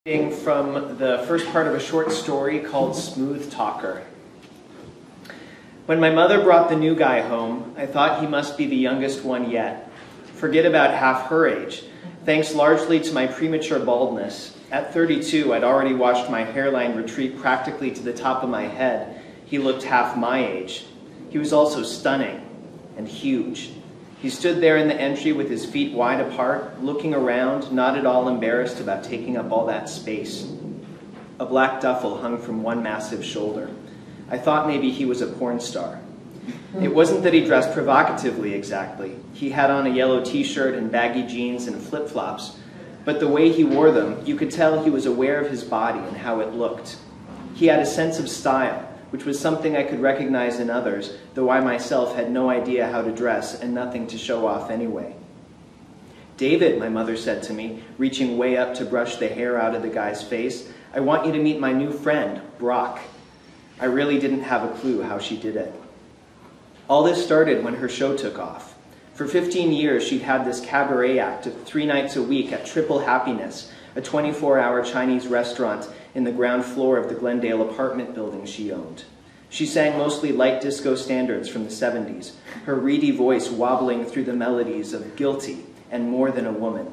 From the first part of a short story called Smooth Talker. When my mother brought the new guy home, I thought he must be the youngest one yet. Forget about half her age. Thanks largely to my premature baldness. At 32, I'd already watched my hairline retreat practically to the top of my head. He looked half my age. He was also stunning and huge. He stood there in the entry with his feet wide apart, looking around, not at all embarrassed about taking up all that space. A black duffel hung from one massive shoulder. I thought maybe he was a porn star. It wasn't that he dressed provocatively exactly. He had on a yellow t-shirt and baggy jeans and flip-flops, but the way he wore them, you could tell he was aware of his body and how it looked. He had a sense of style, which was something I could recognize in others, though I myself had no idea how to dress and nothing to show off anyway. "David," my mother said to me, reaching way up to brush the hair out of the guy's face, "I want you to meet my new friend, Brock." I really didn't have a clue how she did it. All this started when her show took off. For 15 years, she'd had this cabaret act of 3 nights a week at Triple Happiness, a 24-hour Chinese restaurant in the ground floor of the Glendale apartment building she owned. She sang mostly light disco standards from the 70s, her reedy voice wobbling through the melodies of Guilty and More Than a Woman.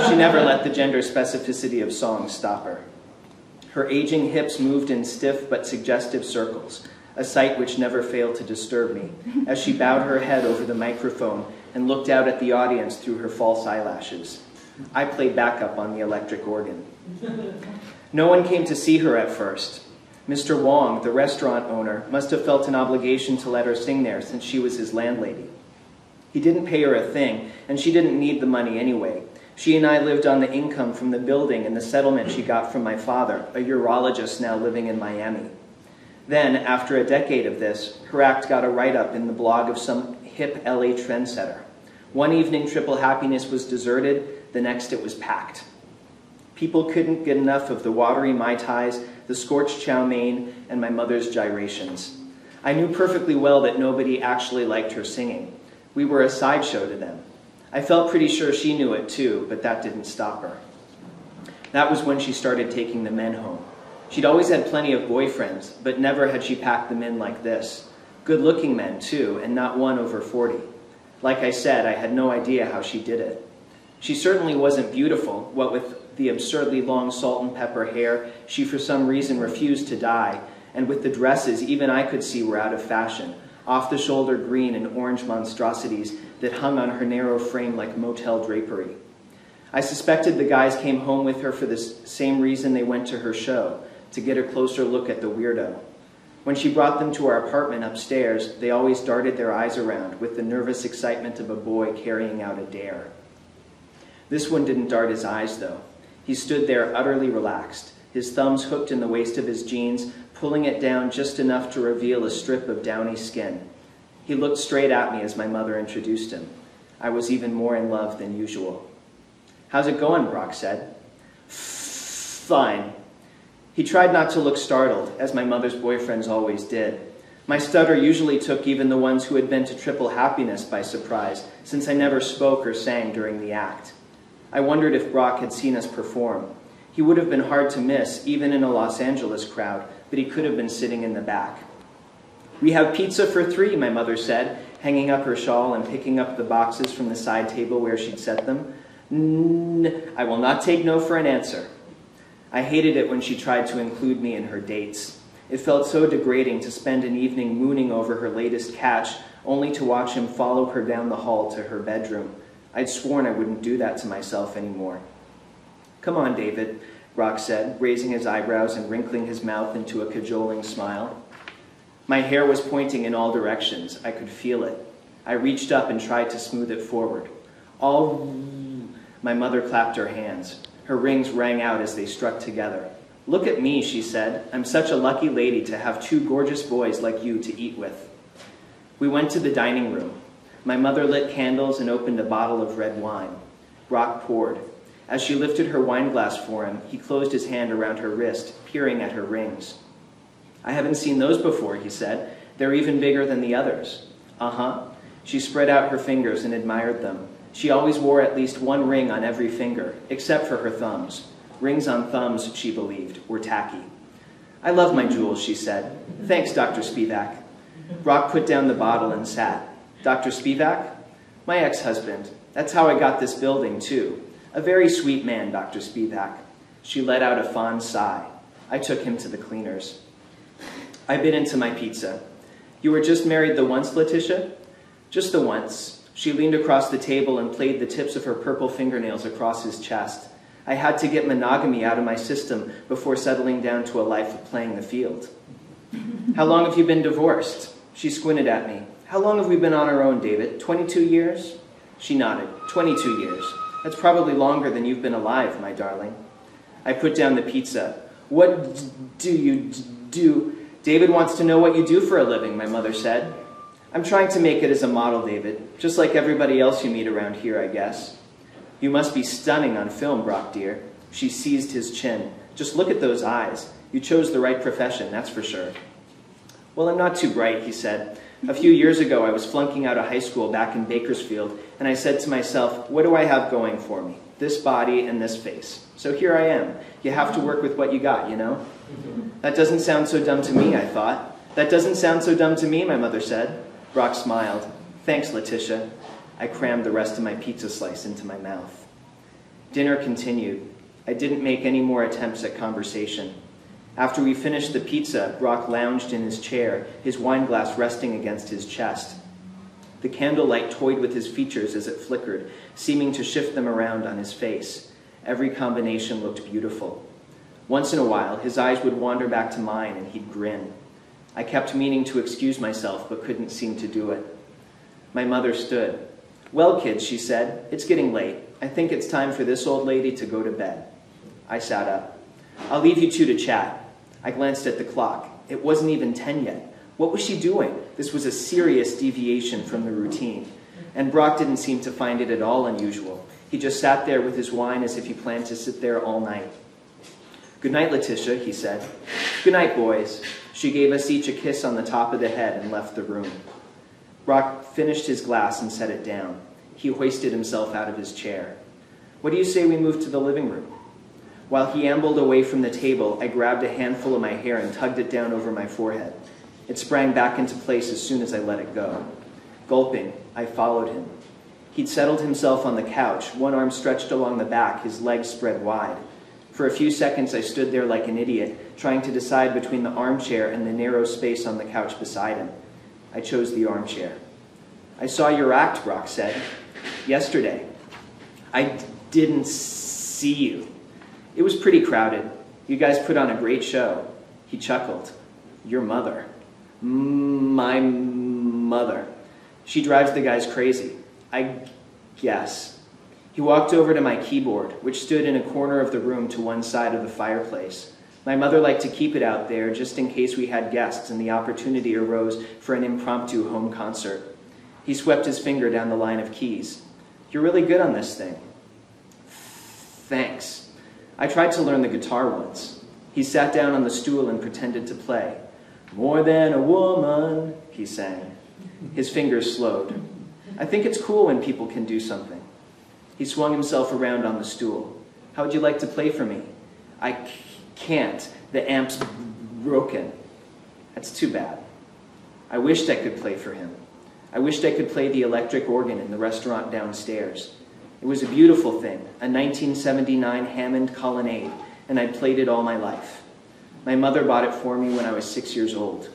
She never let the gender specificity of songs stop her. Her aging hips moved in stiff but suggestive circles, a sight which never failed to disturb me, as she bowed her head over the microphone and looked out at the audience through her false eyelashes. I played backup on the electric organ. No one came to see her at first. Mr. Wong, the restaurant owner, must have felt an obligation to let her sing there since she was his landlady. He didn't pay her a thing, and she didn't need the money anyway. She and I lived on the income from the building and the settlement she got from my father, a urologist now living in Miami. Then, after a decade of this, her act got a write-up in the blog of some hip LA trendsetter. One evening, Triple Happiness was deserted, the next it was packed. People couldn't get enough of the watery Mai Tais, the scorched chow mein, and my mother's gyrations. I knew perfectly well that nobody actually liked her singing. We were a sideshow to them. I felt pretty sure she knew it too, but that didn't stop her. That was when she started taking the men home. She'd always had plenty of boyfriends, but never had she packed them in like this. Good-looking men too, and not one over 40. Like I said, I had no idea how she did it. She certainly wasn't beautiful, what with the absurdly long salt and pepper hair she for some reason refused to dye, and with the dresses even I could see were out of fashion, off-the-shoulder green and orange monstrosities that hung on her narrow frame like motel drapery. I suspected the guys came home with her for the same reason they went to her show, to get a closer look at the weirdo. When she brought them to our apartment upstairs, they always darted their eyes around with the nervous excitement of a boy carrying out a dare. This one didn't dart his eyes, though. He stood there utterly relaxed, his thumbs hooked in the waist of his jeans, pulling it down just enough to reveal a strip of downy skin. He looked straight at me as my mother introduced him. I was even more in love than usual. "How's it going?" Brock said. "Fine." He tried not to look startled, as my mother's boyfriends always did. My stutter usually took even the ones who had been to Triple Happiness by surprise, since I never spoke or sang during the act. I wondered if Brock had seen us perform. He would have been hard to miss, even in a Los Angeles crowd, but he could have been sitting in the back. "We have pizza for 3, my mother said, hanging up her shawl and picking up the boxes from the side table where she'd set them. I will not take no for an answer." I hated it when she tried to include me in her dates. It felt so degrading to spend an evening mooning over her latest catch, only to watch him follow her down the hall to her bedroom. I'd sworn I wouldn't do that to myself anymore. "Come on, David," Brock said, raising his eyebrows and wrinkling his mouth into a cajoling smile. My hair was pointing in all directions. I could feel it. I reached up and tried to smooth it forward. My mother clapped her hands. Her rings rang out as they struck together. "Look at me," she said. "I'm such a lucky lady to have 2 gorgeous boys like you to eat with." We went to the dining room. My mother lit candles and opened a bottle of red wine. Brock poured. As she lifted her wine glass for him, he closed his hand around her wrist, peering at her rings. "I haven't seen those before," he said. "They're even bigger than the others." "Uh-huh." She spread out her fingers and admired them. She always wore at least 1 ring on every finger, except for her thumbs. Rings on thumbs, she believed, were tacky. "I love my jewels," she said. "Thanks, Dr. Spivak." Brock put down the bottle and sat. "Dr. Spivak? My ex-husband. That's how I got this building, too. A very sweet man, Dr. Spivak." She let out a fond sigh. I took him to the cleaners. I bit into my pizza. "You were just married the once, Letitia?" "Just the once." She leaned across the table and played the tips of her purple fingernails across his chest. I had to get monogamy out of my system before settling down to a life of playing the field. "How long have you been divorced?" She squinted at me. "How long have we been on our own, David? 22 years? She nodded. 22 years. That's probably longer than you've been alive, my darling. I put down the pizza. "What do you do?" "David wants to know what you do for a living," my mother said. "I'm trying to make it as a model, David, just like everybody else you meet around here, I guess." "You must be stunning on film, Brock, dear." She seized his chin. "Just look at those eyes. You chose the right profession, that's for sure." "Well, I'm not too bright," he said. "A few years ago, I was flunking out of high school back in Bakersfield, and I said to myself, what do I have going for me? This body and this face. So here I am. You have to work with what you got, you know?" "That doesn't sound so dumb to me," I thought. "That doesn't sound so dumb to me," my mother said. Brock smiled. "Thanks, Letitia." I crammed the rest of my pizza slice into my mouth. Dinner continued. I didn't make any more attempts at conversation. After we finished the pizza, Brock lounged in his chair, his wine glass resting against his chest. The candlelight toyed with his features as it flickered, seeming to shift them around on his face. Every combination looked beautiful. Once in a while, his eyes would wander back to mine and he'd grin. I kept meaning to excuse myself, but couldn't seem to do it. My mother stood. "Well, kids," she said, "it's getting late. I think it's time for this old lady to go to bed." I sat up. "I'll leave you two to chat." I glanced at the clock. It wasn't even 10 yet. What was she doing? This was a serious deviation from the routine. And Brock didn't seem to find it at all unusual. He just sat there with his wine as if he planned to sit there all night. "Good night, Letitia," he said. "Good night, boys." She gave us each a kiss on the top of the head and left the room. Brock finished his glass and set it down. He hoisted himself out of his chair. "What do you say we move to the living room?" While he ambled away from the table, I grabbed a handful of my hair and tugged it down over my forehead. It sprang back into place as soon as I let it go. Gulping, I followed him. He'd settled himself on the couch, one arm stretched along the back, his legs spread wide. For a few seconds, I stood there like an idiot, trying to decide between the armchair and the narrow space on the couch beside him. I chose the armchair. "I saw your act," Brock said. "Yesterday." "I didn't see you." "It was pretty crowded. You guys put on a great show." He chuckled. "Your mother." "My mother. She drives the guys crazy, I guess." He walked over to my keyboard, which stood in a corner of the room to one side of the fireplace. My mother liked to keep it out there just in case we had guests and the opportunity arose for an impromptu home concert. He swept his finger down the line of keys. "You're really good on this thing." "Thanks. I tried to learn the guitar once." He sat down on the stool and pretended to play. "More than a woman," he sang. His fingers slowed. "I think it's cool when people can do something." He swung himself around on the stool. "How would you like to play for me?" "I can't. The amp's broken." "That's too bad." I wished I could play for him. I wished I could play the electric organ in the restaurant downstairs. It was a beautiful thing, a 1979 Hammond Colonnade, and I'd played it all my life. My mother bought it for me when I was 6 years old.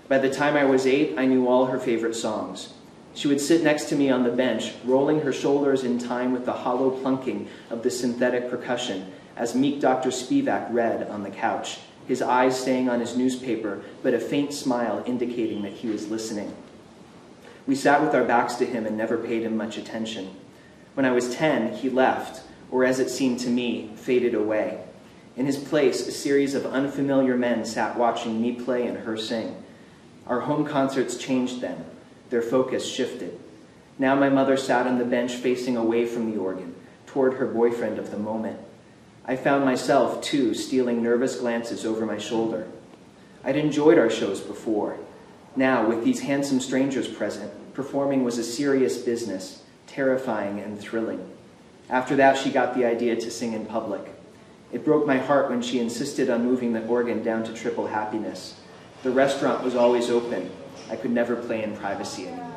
By the time I was 8, I knew all her favorite songs. She would sit next to me on the bench, rolling her shoulders in time with the hollow plunking of the synthetic percussion, as meek Dr. Spivak read on the couch, his eyes staying on his newspaper, but a faint smile indicating that he was listening. We sat with our backs to him and never paid him much attention. When I was 10, he left, or as it seemed to me, faded away. In his place, a series of unfamiliar men sat watching me play and her sing. Our home concerts changed then. Their focus shifted. Now my mother sat on the bench facing away from the organ, toward her boyfriend of the moment. I found myself, too, stealing nervous glances over my shoulder. I'd enjoyed our shows before. Now, with these handsome strangers present, performing was a serious business, terrifying and thrilling. After that, she got the idea to sing in public. It broke my heart when she insisted on moving the organ down to triple happiness. The restaurant was always open. I could never play in privacy anymore.